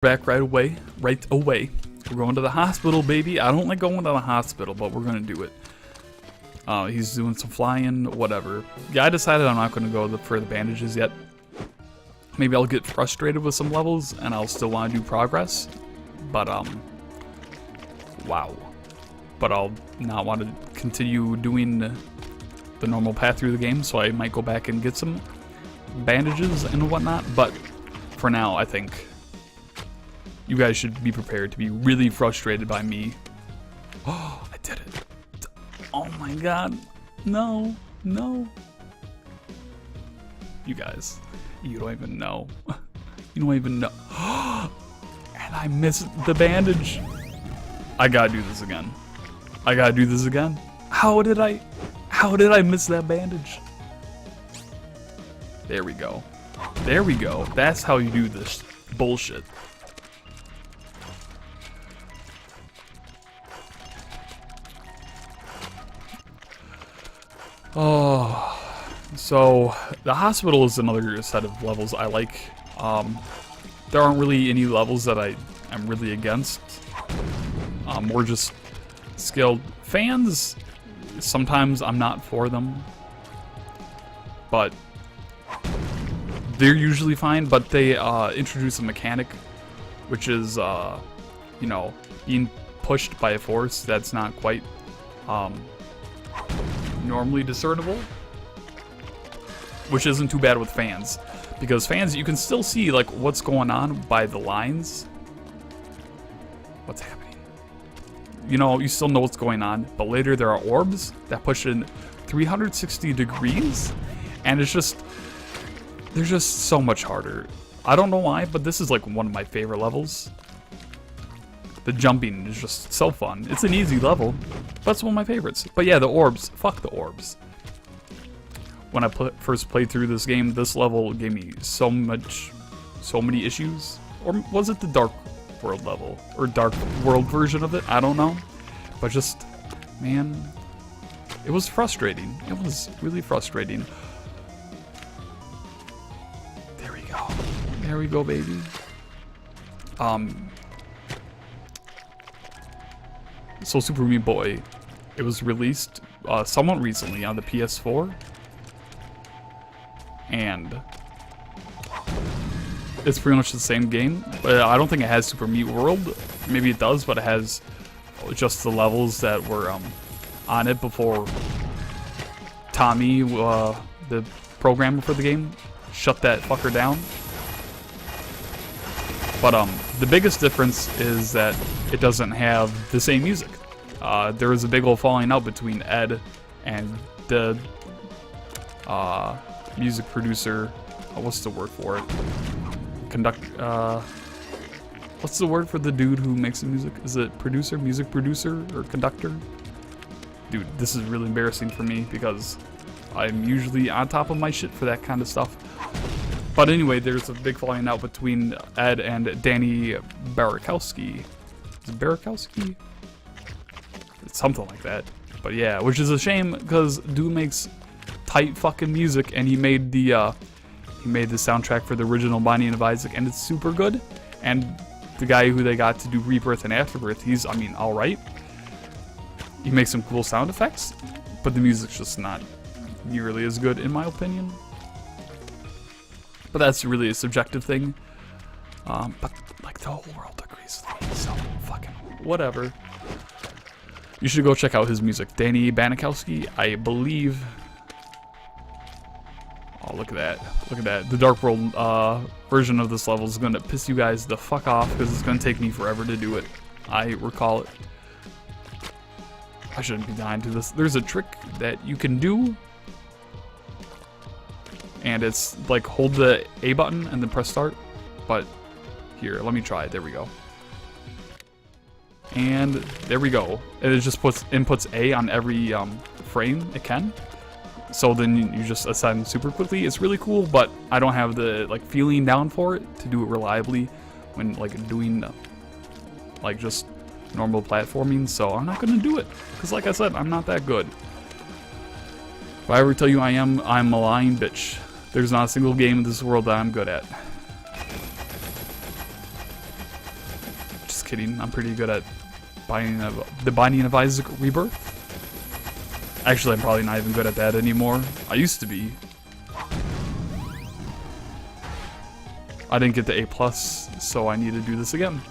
Back right away. We're going to the hospital, baby. I don't like going to the hospital, but we're gonna do it. He's doing some flying, whatever. Yeah, I decided I'm not gonna go for the bandages yet. Maybe I'll get frustrated with some levels, and I'll still want to do progress. But wow. But I'll not want to continue doing the normal path through the game, so I might go back and get some bandages and whatnot. But for now, I think you guys should be prepared to be really frustrated by me. Oh, I did it. Oh my god. No. No. You guys, you don't even know. You don't even know. And I missed the bandage. I gotta do this again. I gotta do this again. How did I miss that bandage? There we go. There we go. That's how you do this bullshit. Oh, so the hospital is another set of levels I like. There aren't really any levels that I'm really against. More just skilled fans. Sometimes I'm not for them, but they're usually fine. But they introduce a mechanic, which is you know, being pushed by a force that's not quite normally discernible, which isn't too bad with fans, because fans, you can still see like what's going on by the lines, what's happening, you know, you still know what's going on. But later there are orbs that push in 360 degrees, and it's just, they're just so much harder. I don't know why, but this is like one of my favorite levels. The jumping is just so fun. It's an easy level, but it's one of my favorites. But yeah, the orbs. Fuck the orbs. When I first played through this game, this level gave me so many issues. Or was it the Dark World level? Or Dark World version of it? I don't know. But just, man, it was frustrating. It was really frustrating. There we go. There we go, baby. So Super Meat Boy, it was released somewhat recently on the PS4, and it's pretty much the same game, but I don't think it has Super Meat World. Maybe it does, but it has just the levels that were on it before Tommy, the programmer for the game, shut that fucker down. But the biggest difference is that it doesn't have the same music. There was a big old falling out between Ed and the music producer. What's the word for it? What's the word for the dude who makes the music? Is it producer, music producer, or conductor? Dude, this is really embarrassing for me because I'm usually on top of my shit for that kind of stuff. But anyway, there's a big falling out between Ed and Danny Barakowski. Is it Barakowski? It's something like that. But yeah, which is a shame because dude makes tight fucking music, and he made the soundtrack for the original Binding of Isaac, and it's super good. And the guy who they got to do Rebirth and Afterbirth, he's, I mean, all right. He makes some cool sound effects, but the music's just not nearly as good in my opinion. But that's really a subjective thing. But like the whole world agrees with me, so fucking whatever. You should go check out his music. Danny Barakowski, I believe. Oh, look at that. Look at that. The Dark World version of this level is going to piss you guys the fuck off because it's going to take me forever to do it. I recall it. I shouldn't be dying to this. There's a trick that you can do, and it's like hold the A button and then press start. But here, let me try it. There we go. And there we go. It just inputs A on every frame it can. So then you just ascend super quickly. It's really cool, but I don't have the like feeling down for it to do it reliably when like doing like just normal platforming. So I'm not gonna do it because, like I said, I'm not that good. If I ever tell you I'm a lying bitch. There's not a single game in this world that I'm good at. kidding. I'm pretty good at the Binding of Isaac Rebirth. Actually, I'm probably not even good at that anymore. I used to be. I didn't get the A+, so I need to do this again.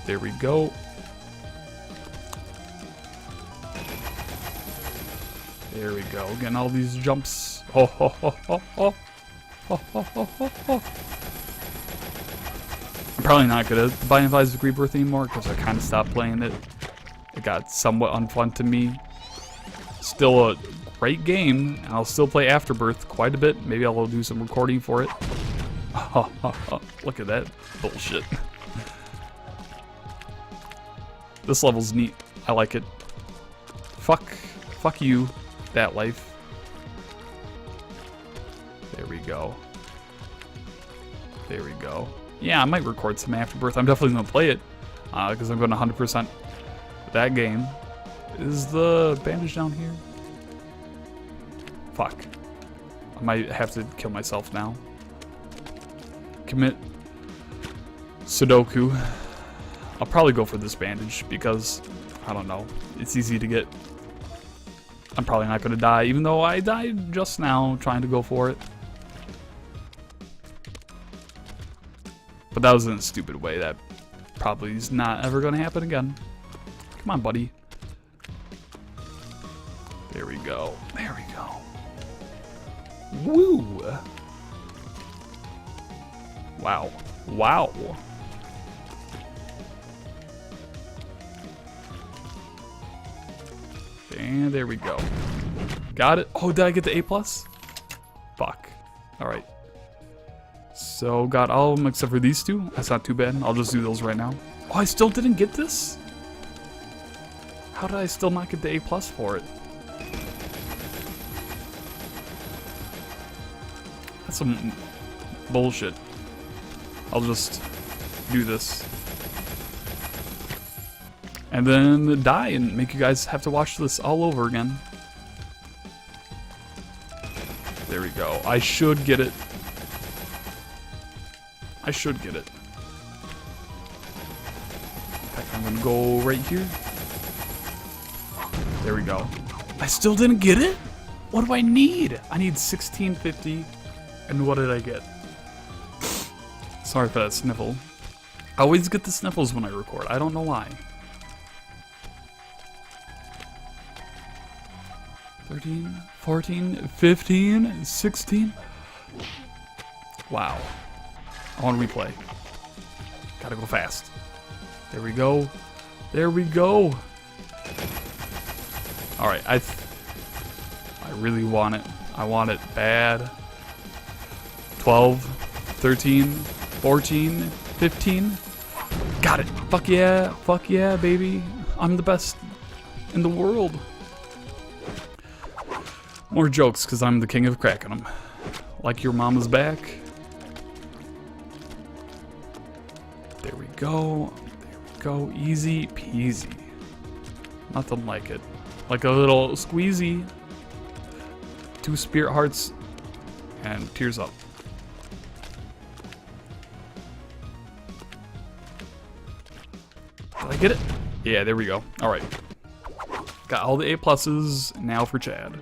There we go. There we go. Getting all these jumps. Ho ho ho ho ho. Ho ho ho ho ho. I'm probably not good at Binding of Isaac Rebirth anymore because I kind of stopped playing it. It got somewhat unfun to me. Still a great game. I'll still play Afterbirth quite a bit. Maybe I'll do some recording for it. Oh, oh, oh. Look at that bullshit. This level's neat. I like it. Fuck you, that life. There we go. There we go. Yeah, I might record some Afterbirth. I'm definitely gonna play it because I'm going to 100% that game. Is the bandage down here? Fuck. I might have to kill myself now. Commit Sudoku. I'll probably go for this bandage because, I don't know, it's easy to get. I'm probably not going to die, even though I died just now trying to go for it. But that was in a stupid way. That probably is not ever going to happen again. Come on, buddy. There we go. There we go. Woo! Wow. Wow. And there we go. Got it. Oh, did I get the A+? Fuck. Alright. So, got all of them except for these two. That's not too bad. I'll just do those right now. Oh, I still didn't get this? How did I still not get the A+ for it? That's some bullshit. I'll just do this. And then die and make you guys have to watch this all over again. There we go. I should get it. I should get it. In fact, I'm gonna go right here. There we go. I still didn't get it? What do I need? I need 1650. And what did I get? Sorry for that sniffle. I always get the sniffles when I record. I don't know why. 13, 14, 15, 16. Wow. I want to replay. Gotta go fast. There we go. There we go. Alright, I really want it. I want it bad. 12, 13, 14, 15. Got it. Fuck yeah, baby. I'm the best in the world. More jokes, because I'm the king of cracking them. Like your mama's back. There we go. There we go. Easy peasy. Nothing like it. Like a little squeezy. 2 spirit hearts. And tears up. Did I get it? Yeah, there we go. Alright. Got all the A+, now for Chad.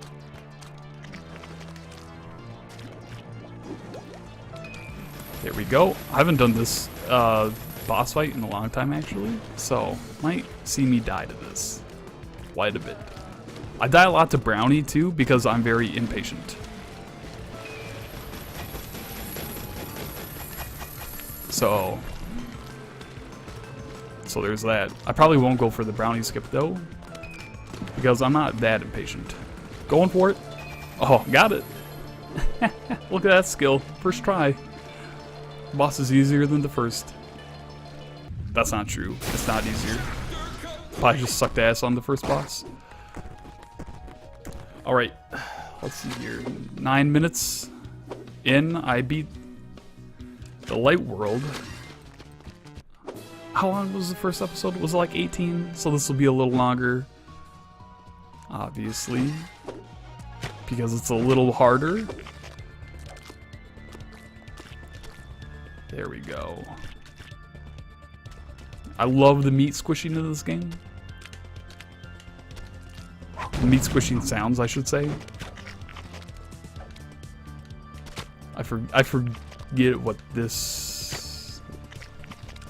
There we go. I haven't done this boss fight in a long time, actually, so might see me die to this quite a bit. I die a lot to Brownie, too, because I'm very impatient. So there's that. I probably won't go for the Brownie skip, though, because I'm not that impatient. Going for it. Oh, got it. Look at that skill. First try. Boss is easier than the first. That's not true. It's not easier. Probably just sucked ass on the first boss. Alright. Let's see here. 9 minutes in, I beat the Light World. How long was the first episode? Was it like 18? So this will be a little longer. Obviously. Because it's a little harder. There we go. I love the meat squishing of this game. The meat squishing sounds, I should say. I forget what this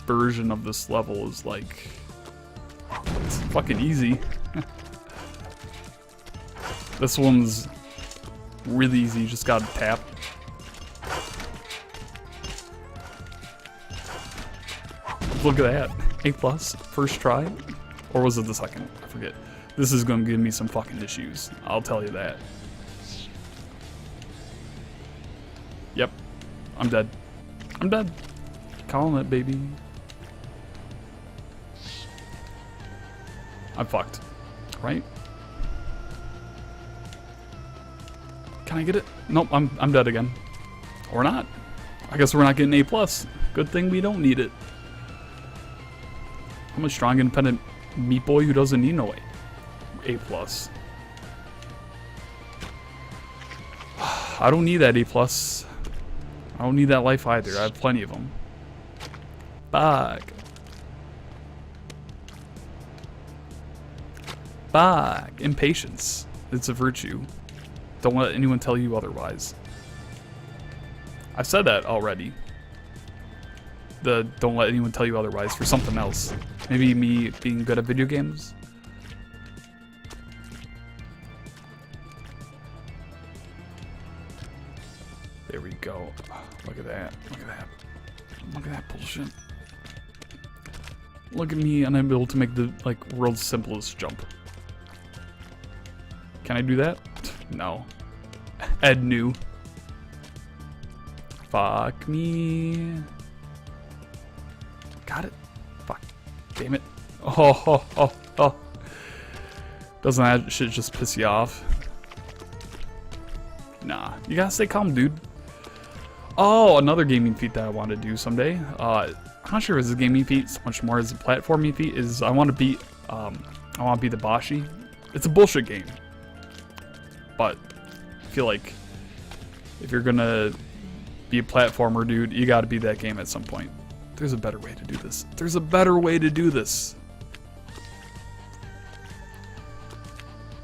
version of this level is like. It's fucking easy. This one's really easy, you just gotta tap. Look at that. A+, first try? Or was it the second? I forget. This is gonna give me some fucking issues. I'll tell you that. Yep. I'm dead. I'm dead. Calling it, baby. I'm fucked. Right? Can I get it? Nope, I'm dead again. Or not. I guess we're not getting A+. Good thing we don't need it. I'm a strong, independent meat boy who doesn't need no A+. I don't need that A+. I don't need that life either. I have plenty of them. Back. Back. Impatience. It's a virtue. Don't let anyone tell you otherwise. I've said that already. The don't let anyone tell you otherwise for something else. Maybe me being good at video games. There we go. Look at that. Look at that. Look at that bullshit. Look at me unable to make the world's simplest jump. Can I do that? No. Ed knew. Fuck me. Got it. Fuck. Damn it. Oh. Doesn't that shit just piss you off? Nah. You gotta stay calm, dude. Oh, another gaming feat that I want to do someday. I'm not sure if it's a gaming feat so much more as a platforming feat. Is I want to beat the Boshi. It's a bullshit game. But I feel like if you're gonna be a platformer, dude, you gotta beat that game at some point. There's a better way to do this. There's a better way to do this.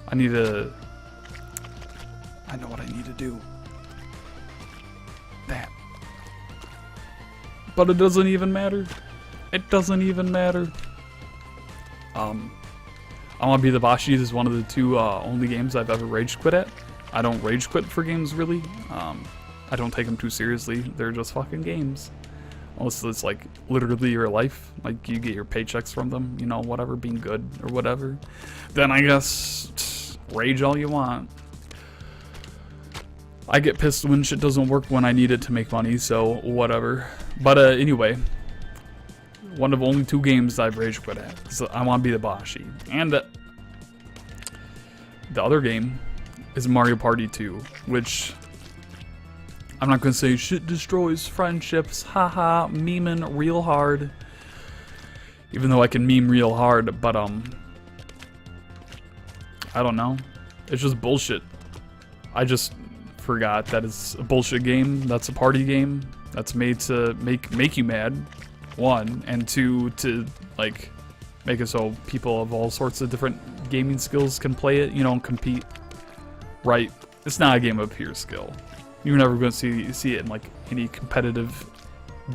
I know what I need to do. That. But it doesn't even matter. It doesn't even matter. I Want to Be the Boshi is one of the two only games I've ever rage quit at. I don't rage quit for games, really. I don't take them too seriously. They're just fucking games. Unless it's like literally your life. Like you get your paychecks from them, you know, whatever, being good or whatever. Then I guess rage all you want. I get pissed when shit doesn't work when I need it to make money, so whatever. But anyway, one of only two games I've rage quit at. So I Want to Be the Boshi. And the other game is Mario Party 2, which I'm not gonna say shit destroys friendships, haha, memeing real hard. Even though I can meme real hard, but I don't know. It's just bullshit. I just forgot that it's a bullshit game. That's a party game. That's made to make you mad. One, and two, to like make it so people of all sorts of different gaming skills can play it, you know, and compete. Right? It's not a game of pure skill. You're never going to see it in like any competitive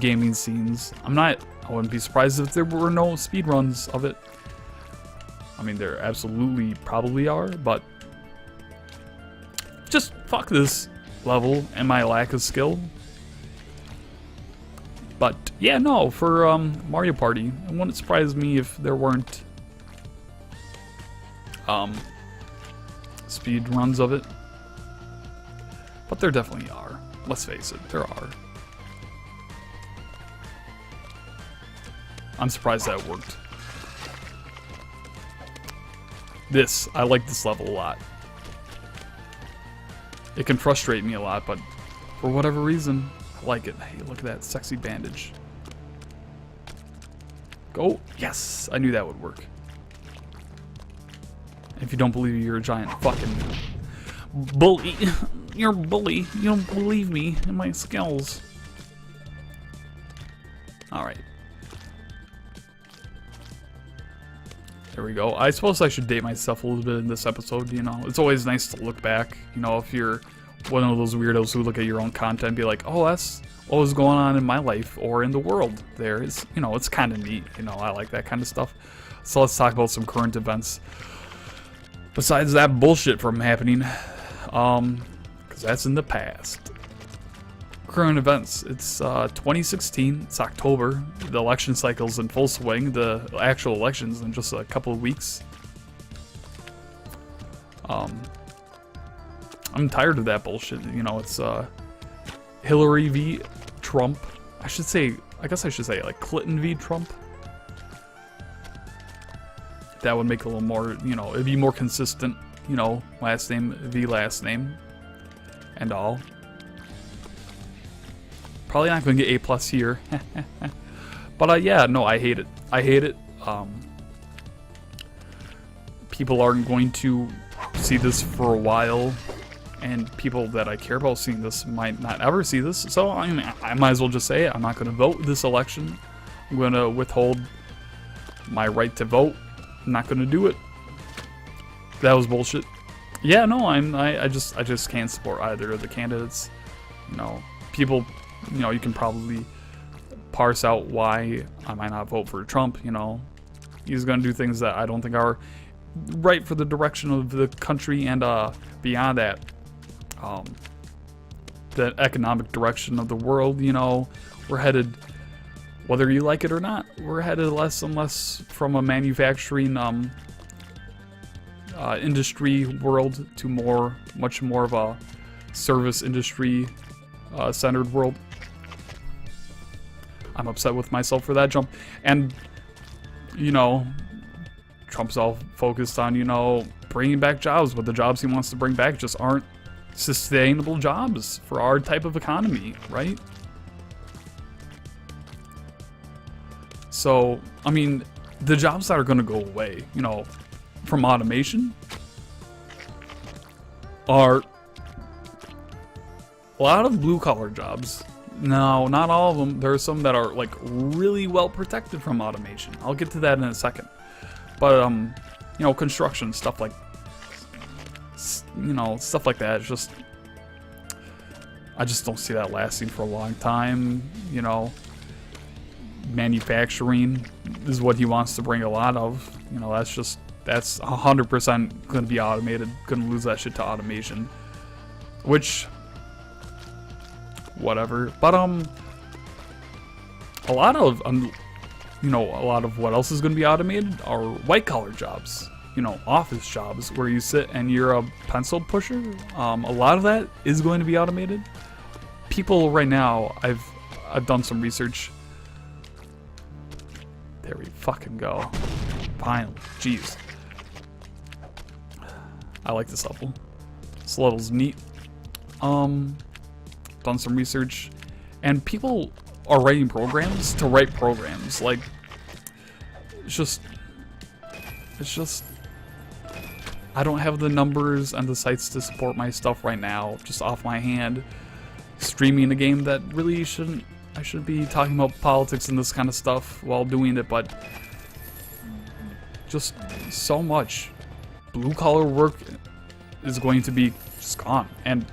gaming scenes. I wouldn't be surprised if there were no speedruns of it. I mean, there absolutely probably are, but just fuck this level and my lack of skill. But yeah, no, for Mario Party, it wouldn't surprise me if there weren't speed runs of it. But there definitely are. Let's face it, there are. I'm surprised that worked. I like this level a lot. It can frustrate me a lot, but for whatever reason, I like it. Hey, look at that sexy bandage. Go. Yes, I knew that would work. If you don't believe me, you're a giant fucking bully. You're a bully. You don't believe me and my skills. All right. There we go. I suppose I should date myself a little bit in this episode, you know. It's always nice to look back, you know, if you're one of those weirdos who look at your own content and be like, oh, that's what was going on in my life or in the world there. It's, you know, it's kind of neat, you know. I like that kind of stuff. So let's talk about some current events. Besides that bullshit from happening, because that's in the past. Current events. It's 2016. It's October. The election cycle's in full swing. The actual election's in just a couple of weeks. I'm tired of that bullshit. You know, it's Hillary v. Trump. I guess I should say like Clinton v. Trump. That would make a little more, you know, it'd be more consistent. You know, last name v. last name, and all. Probably not going to get A+ here. But yeah, no, I hate it. I hate it. People aren't going to see this for a while, and people that I care about seeing this might not ever see this. So I mean, I might as well just say it. I'm not going to vote this election. I'm going to withhold my right to vote. I'm not going to do it. That was bullshit. Yeah, no, I just can't support either of the candidates. You know, people. You know, you can probably parse out why I might not vote for Trump, you know. He's going to do things that I don't think are right for the direction of the country, and beyond that, the economic direction of the world, you know. We're headed, whether you like it or not, we're headed less and less from a manufacturing industry world to much more of a service industry centered world. I'm upset with myself for that jump. And, you know, Trump's all focused on, you know, bringing back jobs, but the jobs he wants to bring back just aren't sustainable jobs for our type of economy, right? So, I mean, the jobs that are going to go away, you know, from automation are a lot of blue-collar jobs. No, not all of them. There are some that are like really well protected from automation. I'll get to that in a second. But you know, construction stuff like, you know, stuff like that. It's just, I just don't see that lasting for a long time. You know, manufacturing is what he wants to bring a lot of. You know, that's 100% going to be automated. Going to lose that shit to automation, which. Whatever, but a lot of you know, a lot of what else is going to be automated are white collar jobs, you know, office jobs where you sit and you're a pencil pusher. A lot of that is going to be automated. People right now, I've done some research. There we fucking go. Finally, jeez. I like this level. This level's neat. Done some research, and people are writing programs to write programs. Like, it's just I don't have the numbers and the sites to support my stuff right now, just off my hand, streaming a game that really I shouldn't be talking about politics and this kind of stuff while doing it, but just so much blue collar work is going to be just gone, and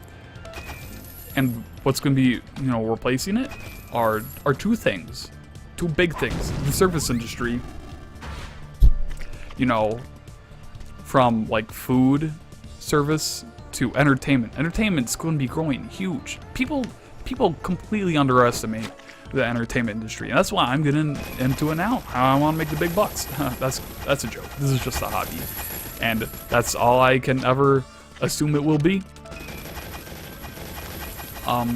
what's going to be, you know, replacing it are two big things. The service industry, you know, from like food service to entertainment. Entertainment's going to be growing huge. People completely underestimate the entertainment industry, and that's why I'm getting into it now. I want to make the big bucks. That's a joke. This is just a hobby, and that's all I can ever assume it will be.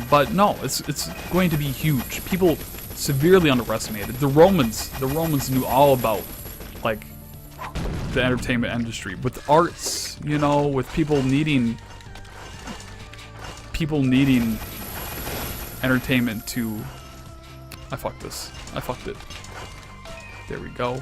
But no, it's going to be huge. People severely underestimated. The Romans knew all about, like, the entertainment industry with arts, you know, with people needing entertainment to. I fucked this. I fucked it. There we go.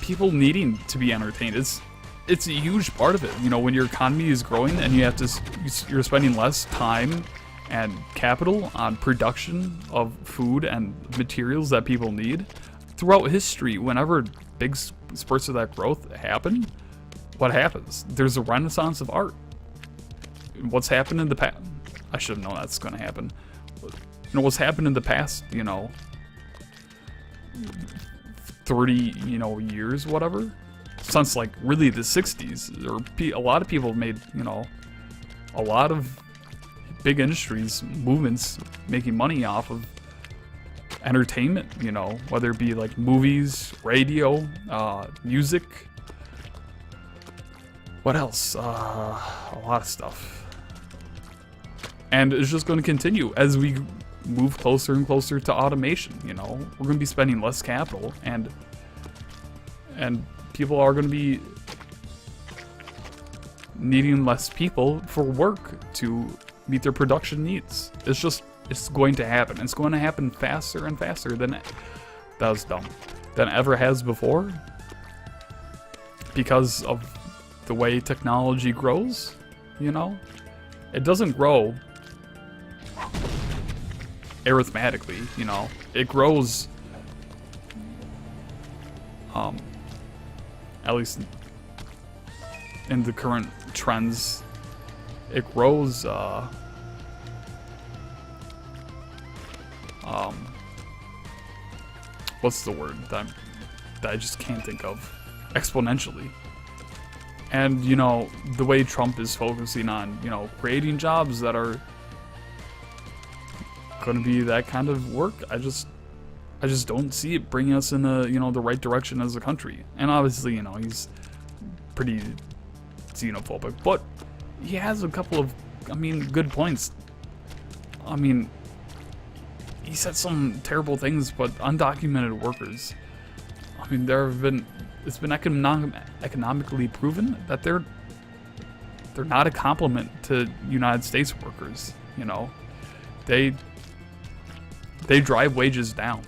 People needing to be entertained. It's a huge part of it. You know, when your economy is growing and you're spending less time and capital on production of food and materials that people need. Throughout history, whenever big spurts of that growth happen, what happens? There's a renaissance of art. What's happened in the past? I should have known that's going to happen. What's happened in the past, 30, years, whatever, since like really the 60s, or a lot of people made, a lot of big industries, movements making money off of entertainment, whether it be like movies, radio, music, what else? A lot of stuff. And it's just going to continue as we move closer and closer to automation, We're going to be spending less capital, and people are going to be needing less people for work to meet their production needs. It's going to happen. It's going to happen faster and faster than ever has before, because of the way technology grows, It doesn't grow arithmetically, It grows, at least in the current trends, it grows, what's the word that I just can't think of? Exponentially. And, the way Trump is focusing on, creating jobs that are going to be that kind of work, I just don't see it bringing us in the, the right direction as a country. And obviously, he's pretty xenophobic, but he has a couple of, good points. He said some terrible things, but undocumented workers, it's been economically proven that they're not a compliment to United States workers, They drive wages down.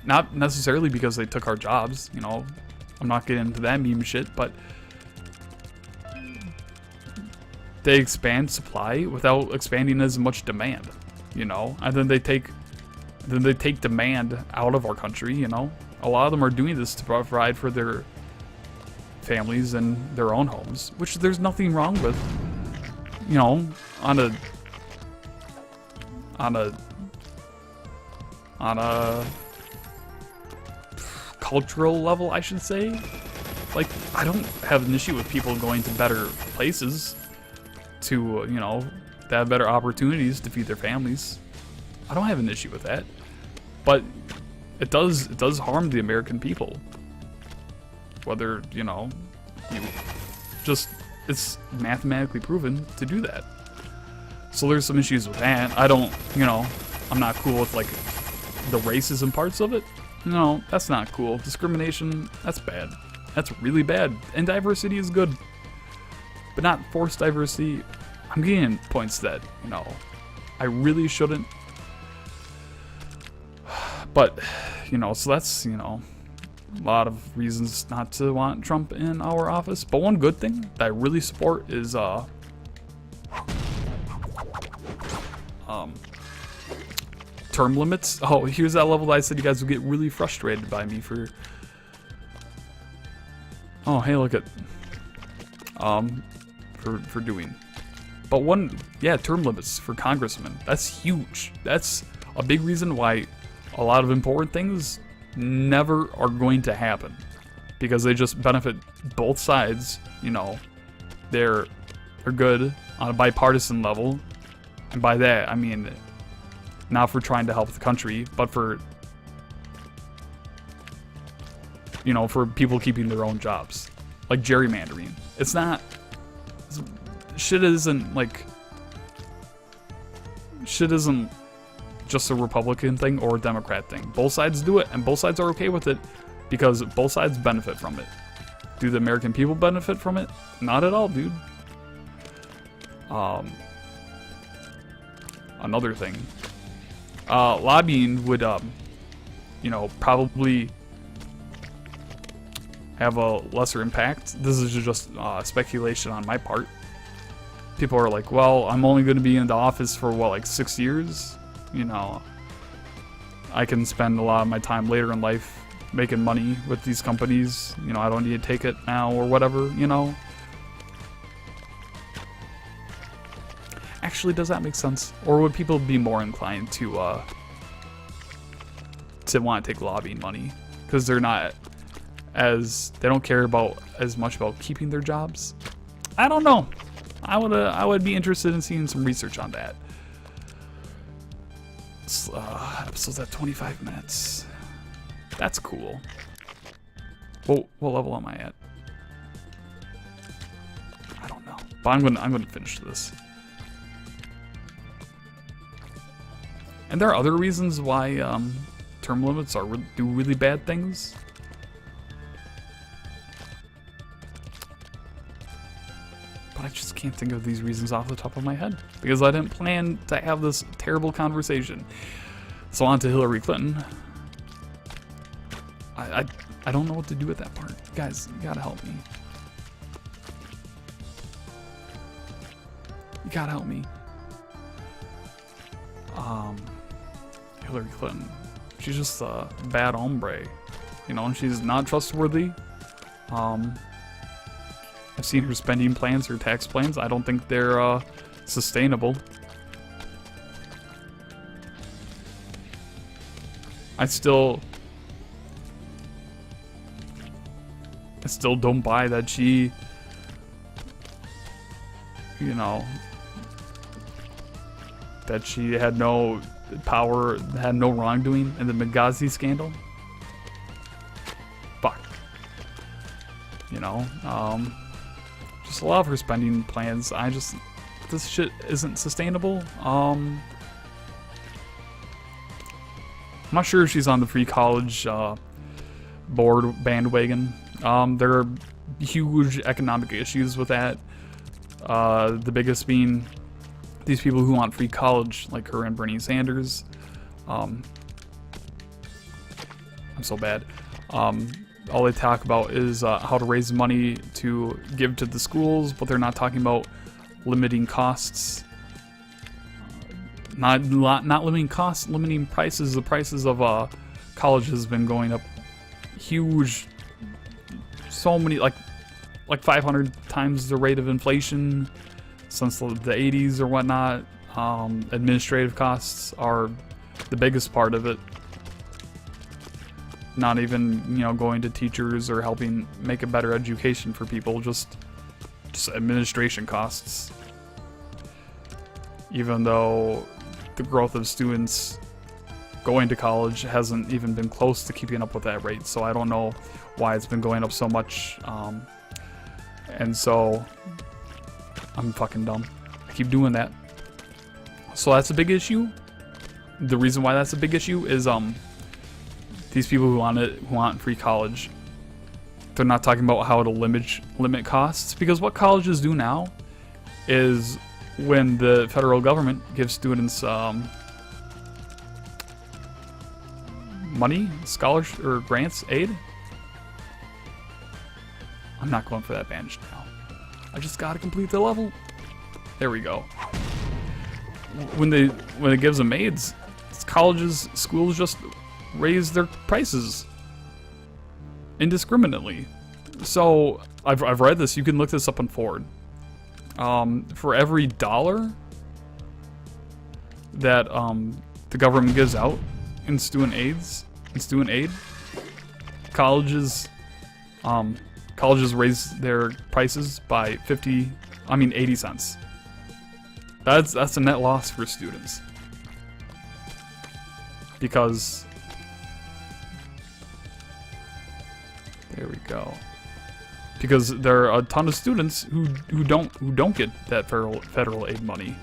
Not necessarily because they took our jobs, I'm not getting into that meme shit, but they expand supply without expanding as much demand, and then they take demand out of our country, A lot of them are doing this to provide for their families and their own homes, which there's nothing wrong with, on a cultural level, I should say. Like, I don't have an issue with people going to better places to, to have better opportunities to feed their families. I don't have an issue with that. But it does harm the American people. Whether, it's mathematically proven to do that. So there's some issues with that. I don't, I'm not cool with like the racism parts of it. No, that's not cool. Discrimination, that's bad. That's really bad. And diversity is good. But not forced diversity. I'm getting points that, I really shouldn't. But, so that's, a lot of reasons not to want Trump in our office. But one good thing that I really support is, term limits. Oh, here's that level that I said you guys would get really frustrated by me for. Oh, hey, look at for doing. But term limits for congressmen. That's huge. That's a big reason why a lot of important things never are going to happen, because they just benefit both sides. They're good on a bipartisan level, and by that I mean not for trying to help the country, but for for people keeping their own jobs, like gerrymandering. Shit isn't just a Republican thing or a Democrat thing. Both sides do it, and both sides are okay with it, because both sides benefit from it. Do the American people benefit from it? Not at all, dude. Another thing. Lobbying would, probably have a lesser impact. This is just speculation on my part. people are like, well, I'm only going to be in the office for what, like 6 years? You know, I can spend a lot of my time later in life making money with these companies. You know, I don't need to take it now or whatever, you know. Actually, does that make sense? Or would people be more inclined to want to take lobbying money? Because they're not they don't care about as much about keeping their jobs? I don't know. I would be interested in seeing some research on that. Episode's at 25 minutes. That's cool. What level am I at? I don't know. But I'm gonna finish this. And there are other reasons why term limits do really bad things. But I just can't think of these reasons off the top of my head because I didn't plan to have this terrible conversation. So on to Hillary Clinton. I don't know what to do with that part. Guys, you gotta help me. You gotta help me. Hillary Clinton. She's just a bad hombre. You know, and she's not trustworthy. I've seen her spending plans, her tax plans. I don't think they're sustainable. I still don't buy that she, you know, that she had no power, had no wrongdoing in the Benghazi scandal. Fuck. You know, just a lot of her spending plans. This shit isn't sustainable. I'm not sure if she's on the free college board bandwagon. There are huge economic issues with that. The biggest being these people who want free college, like her and Bernie Sanders. I'm so bad. All they talk about is how to raise money to give to the schools, but they're not talking about limiting costs. Not limiting costs, limiting prices. The prices of college has been going up huge. So many, like 500 times the rate of inflation since the 80s or whatnot. Administrative costs are the biggest part of it. Not even, you know, going to teachers or helping make a better education for people, just administration costs. Even though the growth of students going to college hasn't even been close to keeping up with that rate, so I don't know why it's been going up so much. And so I'm fucking dumb. I keep doing that. So that's a big issue. The reason why that's a big issue is these people who want free college, they're not talking about how to limit costs, because what colleges do now is when the federal government gives students money, scholarship, or grants, aid. I'm not going for that bandage now. I just gotta complete the level. There we go. When it gives them aids, colleges, schools just raise their prices indiscriminately. So I've read this. You can look this up on Ford. For every $1 that the government gives out in student aid, colleges raise their prices by 80 cents. That's a net loss for students. Because there we go. Because there are a ton of students who don't get that federal aid money.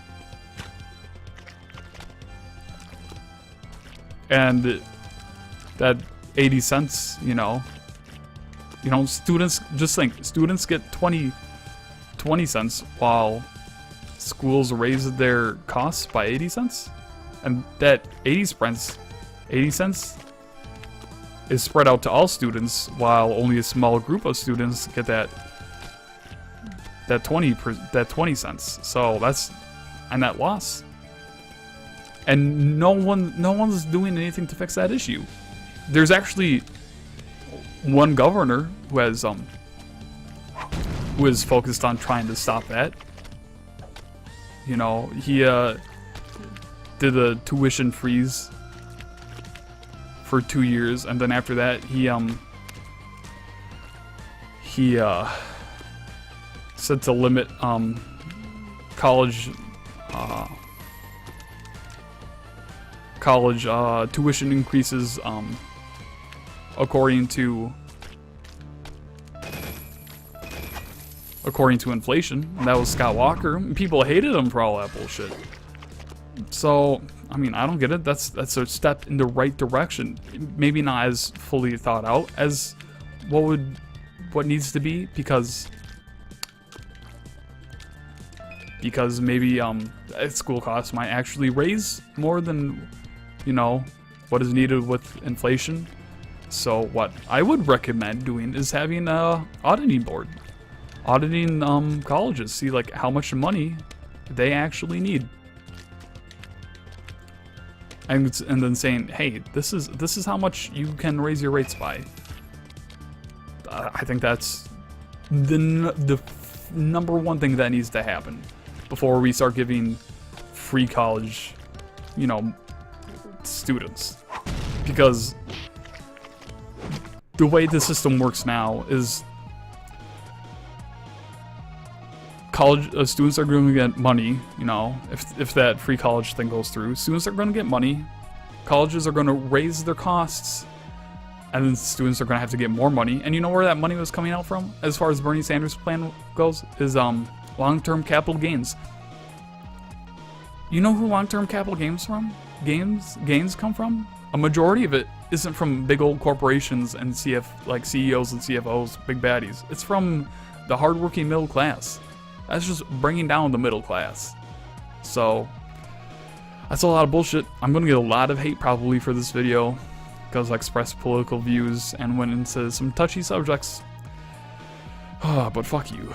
And that 80 cents, you know, students, just think, students get 20 cents while schools raise their costs by 80 cents. And that 80 cents is spread out to all students, while only a small group of students get that that 20 cents. So that's a net loss. And no one's doing anything to fix that issue. There's actually one governor who is focused on trying to stop that. You know, he did a tuition freeze for 2 years, and then after that he said to limit college tuition increases according to inflation. And that was Scott Walker. People hated him for all that bullshit. So, I mean, I don't get it. That's a step in the right direction. Maybe not as fully thought out as what needs to be, because maybe school costs might actually raise more than, you know, what is needed with inflation. So what I would recommend doing is having a auditing board, auditing colleges, see like how much money they actually need, and then saying, hey, this is how much you can raise your rates by. I think that's the number one thing that needs to happen before we start giving free college, you know, students. Because the way the system works now is college students are going to get money, you know, if that free college thing goes through. Students are going to get money, colleges are going to raise their costs, and then students are going to have to get more money. And you know where that money was coming out from, as far as Bernie Sanders' plan goes, is long-term capital gains. You know who long-term capital gains come from? A majority of it isn't from big old corporations and like CEOs and CFOs, big baddies. It's from the hardworking middle class. That's just bringing down the middle class. So that's a lot of bullshit. I'm gonna get a lot of hate probably for this video, because I expressed political views and went into some touchy subjects. But fuck you.